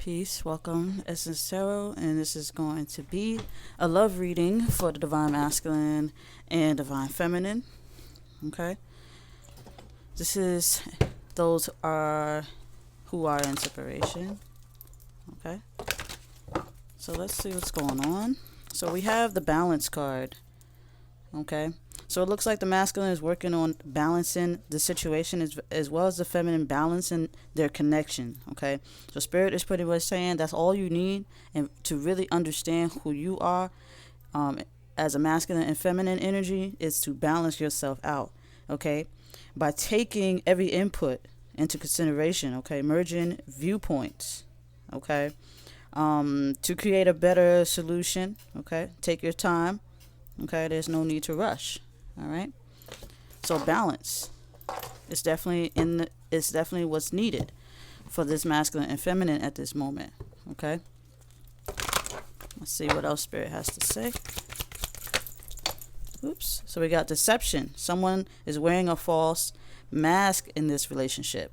Peace, welcome, Essence Tarot, and this is going to be a love reading for the Divine Masculine and Divine Feminine. Okay, this is those are who are in separation. Okay, so let's see what's going on. So we have the Balance card. Okay, so it looks like the masculine is working on balancing the situation as well as the feminine balancing their connection. Okay, so Spirit is pretty much saying that's all you need, and to really understand who you are as a masculine and feminine energy is to balance yourself out. Okay, by taking every input into consideration. Okay, merging viewpoints. Okay, to create a better solution. Okay, take your time. Okay, there's no need to rush. All right. So balance is definitely it's definitely what's needed for this masculine and feminine at this moment. Okay. Let's see what else Spirit has to say. Oops. So we got deception. Someone is wearing a false mask in this relationship.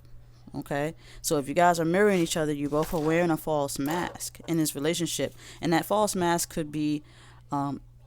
Okay. So if you guys are mirroring each other, you both are wearing a false mask in this relationship, and that false mask could be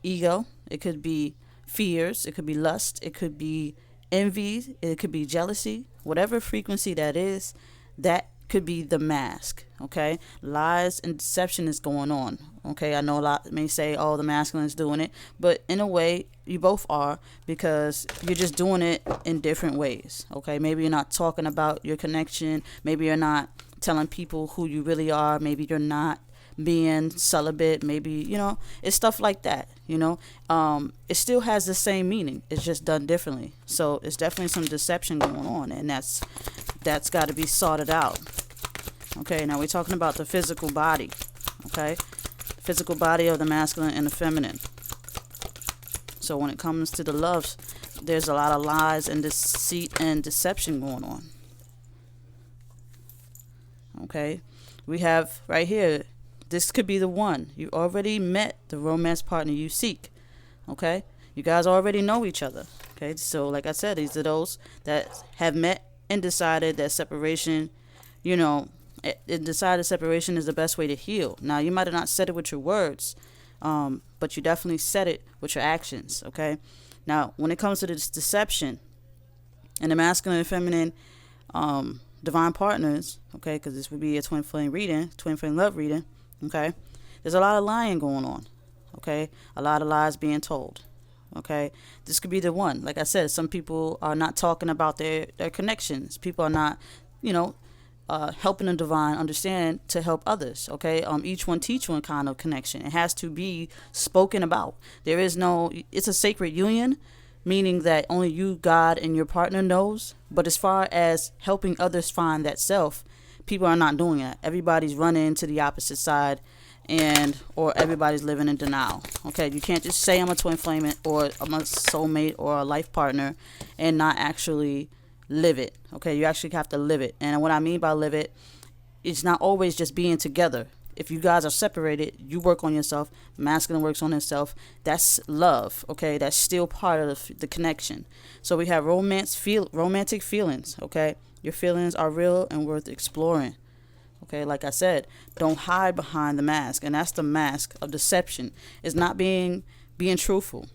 ego. It could be fears. It could be lust. It could be envy. It could be jealousy. Whatever frequency that is, that could be the mask. Okay, lies and deception is going on. Okay, I know a lot may say, "Oh, the masculine is doing it," but in a way, you both are, because you're just doing it in different ways. Okay, maybe you're not talking about your connection. Maybe you're not telling people who you really are. Maybe you're not being celibate. Maybe, it's stuff like that. It still has the same meaning. It's just done differently. So it's definitely some deception going on, and that's got to be sorted out. Okay, now we're talking about the physical body. Okay, physical body of the masculine and the feminine. So when it comes to the loves, there's a lot of lies and deceit and deception going on. Okay, we have right here, this could be the one. You already met the romance partner you seek. Okay, you guys already know each other. Okay, so like I said, these are those that have met and decided that separation, it decided separation is the best way to heal. Now, you might have not said it with your words, but you definitely said it with your actions. Okay, now when it comes to this deception and the masculine and feminine divine partners, okay, because this would be a twin flame reading, twin flame love reading. Okay, there's a lot of lying going on. Okay, a lot of lies being told. Okay, this could be the one. Like I said, some people are not talking about their connections. People are not, helping the divine understand to help others. Okay, each one teach one kind of connection. It has to be spoken about. There is no. It's a sacred union, meaning that only you, God, and your partner knows. But as far as helping others find that self, people are not doing that. Everybody's running to the opposite side, or everybody's living in denial. Okay, you can't just say I'm a twin flame or I'm a soulmate or a life partner and not actually live it. Okay, you actually have to live it. And what I mean by live it, it's not always just being together. If you guys are separated, you work on yourself. Masculine works on himself. That's love. Okay, that's still part of the connection. So we have romantic feelings. Okay, your feelings are real and worth exploring. Okay, like I said, don't hide behind the mask, and that's the mask of deception. It's not being truthful,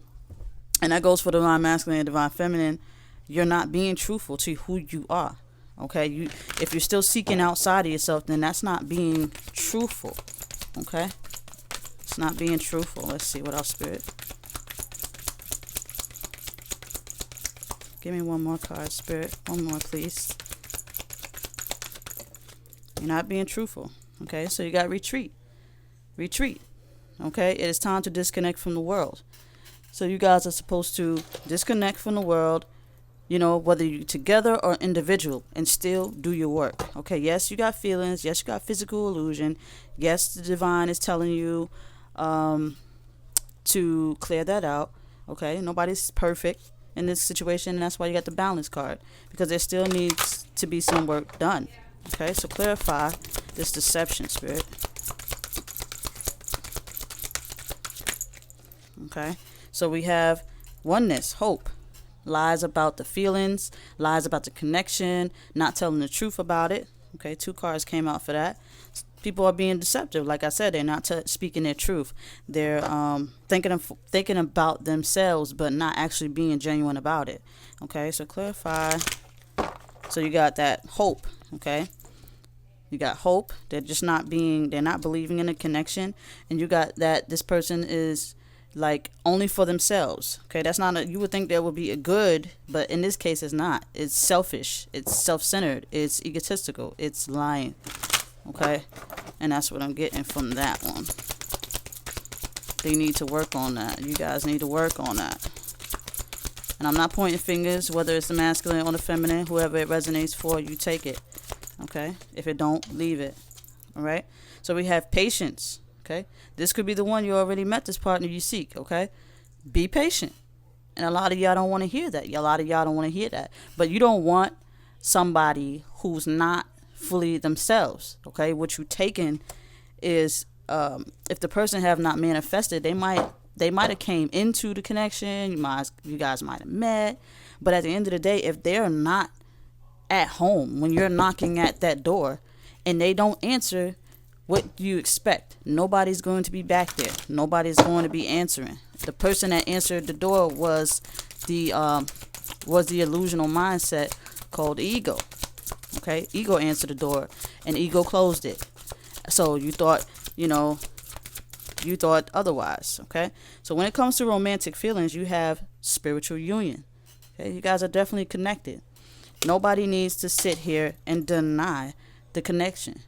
and that goes for the divine masculine and divine feminine. You're not being truthful to who you are. Okay, if you're still seeking outside of yourself, then that's not being truthful. Okay, it's not being truthful. Let's see what else, Spirit. Give me one more card, Spirit. One more, please. You're not being truthful. Okay, so you got retreat. Okay, it is time to disconnect from the world. So you guys are supposed to disconnect from the world, whether you're together or individual, and still do your work. Okay, yes, you got feelings. Yes, you got physical illusion. Yes, the divine is telling you to clear that out. Okay, nobody's perfect in this situation, and that's why you got the balance card, because there still needs to be some work done. Okay, so clarify this deception, Spirit. Okay, so we have oneness, hope, lies about the feelings, lies about the connection, not telling the truth about it. Okay, 2 cards came out for that. People are being deceptive. Like I said, they're not speaking their truth. They're thinking about themselves, but not actually being genuine about it. Okay, so clarify. So you got that hope. Okay, you got hope. They're not believing in a connection, and you got that this person is like only for themselves. Okay, that's not you would think there would be a good, but in this case it's not. It's selfish, it's self-centered, it's egotistical, it's lying. Okay, and that's what I'm getting from that one. They need to work on that. You guys need to work on that. And I'm not pointing fingers, whether it's the masculine or the feminine. Whoever it resonates for, you take it. Okay, if it don't, leave it. All right, so we have patience. Okay, this could be the one you already met, this partner you seek. Okay, be patient. And a lot of y'all don't want to hear that. A lot of y'all don't want to hear that. But you don't want somebody who's not fully themselves. Okay, what you taking is if the person have not manifested, they might have came into the connection. You guys might have met, but at the end of the day, if they're not at home when you're knocking at that door, and they don't answer what you expect, nobody's going to be back there. Nobody's going to be answering. The person that answered the door was the illusional mindset called ego. Okay, ego answered the door, and ego closed it. So you thought otherwise. Okay, so when it comes to romantic feelings, you have spiritual union. Okay, you guys are definitely connected. Nobody needs to sit here and deny the connection.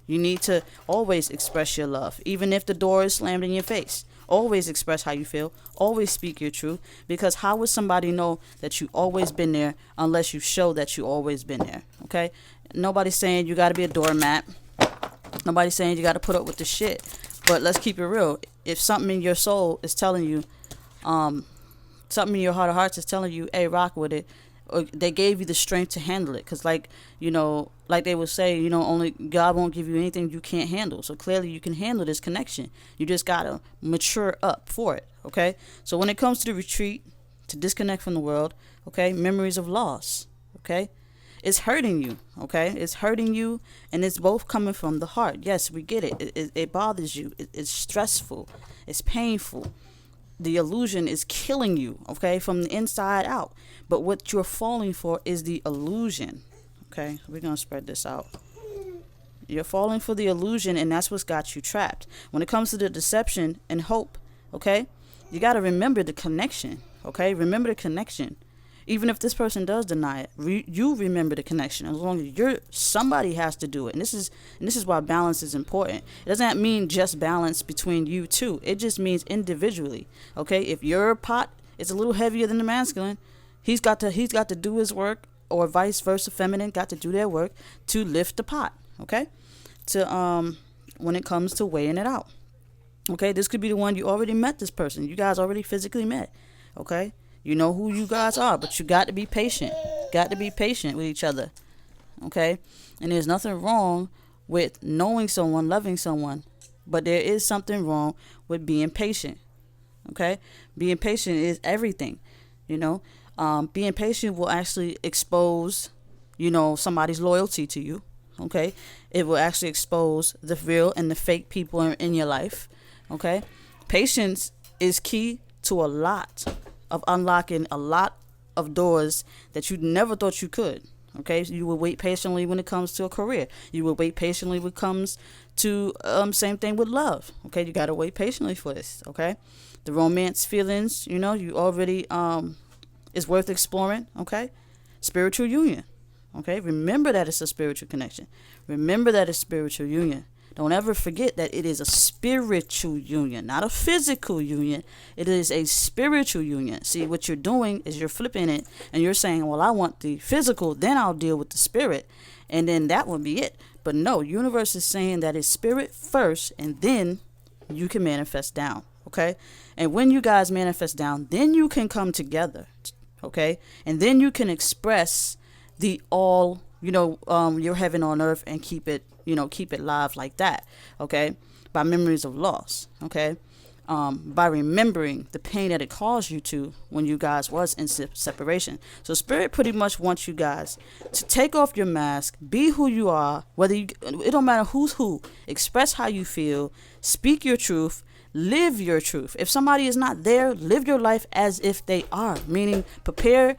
You need to always express your love, even if the door is slammed in your face. Always express how you feel. Always speak your truth, because how would somebody know that you always been there unless you show that you always been there? Okay, nobody's saying you got to be a doormat. Nobody's saying you got to put up with the shit. But let's keep it real. If something in your soul is telling you, something in your heart of hearts is telling you, hey, rock with it, or they gave you the strength to handle it. Because like they would say, only God won't give you anything you can't handle. So clearly you can handle this connection. You just got to mature up for it. Okay. So when it comes to the retreat, to disconnect from the world, okay, memories of loss, okay, it's hurting you, okay? It's hurting you, and it's both coming from the heart. Yes, we get it. It bothers you. It's stressful. It's painful. The illusion is killing you, okay, from the inside out. But what you're falling for is the illusion, okay? We're going to spread this out. You're falling for the illusion, and that's what's got you trapped. When it comes to the deception and hope, okay, you got to remember the connection, okay? Remember the connection. Even if this person does deny it, you remember the connection. As long as somebody has to do it. And this is why balance is important. It doesn't mean just balance between you two. It just means individually. Okay? If your pot is a little heavier than the masculine, he's got to do his work, or vice versa, feminine got to do their work to lift the pot. Okay? When it comes to weighing it out. Okay? This could be the one you already met this person. You guys already physically met. Okay? You know who you guys are, but you got to be patient. Got to be patient with each other. Okay? And there's nothing wrong with knowing someone, loving someone. But there is something wrong with being patient. Okay? Being patient is everything. Being patient will actually expose, somebody's loyalty to you. Okay? It will actually expose the real and the fake people in your life. Okay? Patience is key to a lot of unlocking a lot of doors that you never thought you could. Okay, you will wait patiently when it comes to a career. You will wait patiently when it comes to same thing with love. Okay, you gotta wait patiently for this. Okay, the romance feelings, you already is worth exploring. Okay, spiritual union. Okay, remember that it's a spiritual connection. Remember that it's spiritual union. Don't ever forget that it is a spiritual union, not a physical union. It is a spiritual union. See, what you're doing is you're flipping it, and you're saying, well, I want the physical, then I'll deal with the spirit, and then that would be it. But no, universe is saying that it's spirit first, and then you can manifest down, okay? And when you guys manifest down, then you can come together, okay? And then you can express the all, your heaven on earth, and keep it live like that, okay, by memories of loss, okay. by remembering the pain that it caused you to when you guys was in separation. So spirit pretty much wants you guys to take off your mask, be who you are, it don't matter who's who, express how you feel, speak your truth, live your truth. If somebody is not there, live your life as if they are, meaning prepare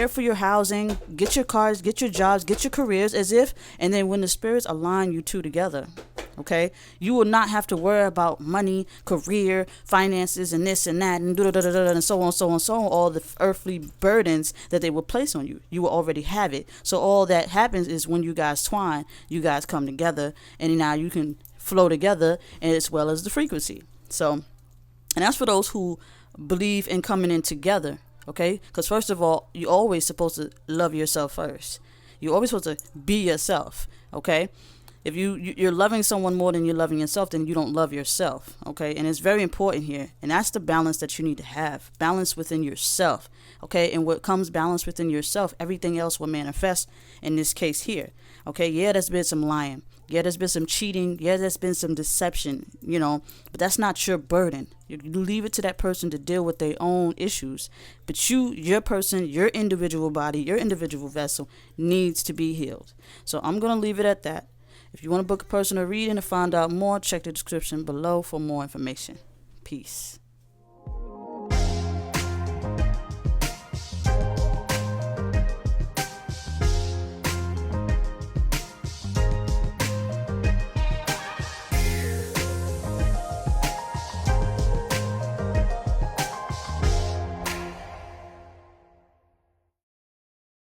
for your housing, get your cars, get your jobs, get your careers and then when the spirits align you two together, okay, you will not have to worry about money, career, finances, and this and that, and and so on, all the earthly burdens that they will place on you. You will already have it. So all that happens is when you guys twine, you guys come together, and now you can flow together, and as well as the frequency. So, and that's for those who believe in coming in together. Okay, because first of all, you're always supposed to love yourself first. You're always supposed to be yourself. Okay, if you're loving someone more than you're loving yourself, then you don't love yourself. Okay, and it's very important here, and that's the balance that you need to have. Balance within yourself. Okay, and what comes balance within yourself, everything else will manifest in this case here. Okay, yeah, there's been some lying. Yeah, there's been some cheating. Yeah, there's been some deception, but that's not your burden. You leave it to that person to deal with their own issues. But your person, your individual body, your individual vessel needs to be healed. So I'm going to leave it at that. If you want to book a personal reading to find out more, check the description below for more information. Peace.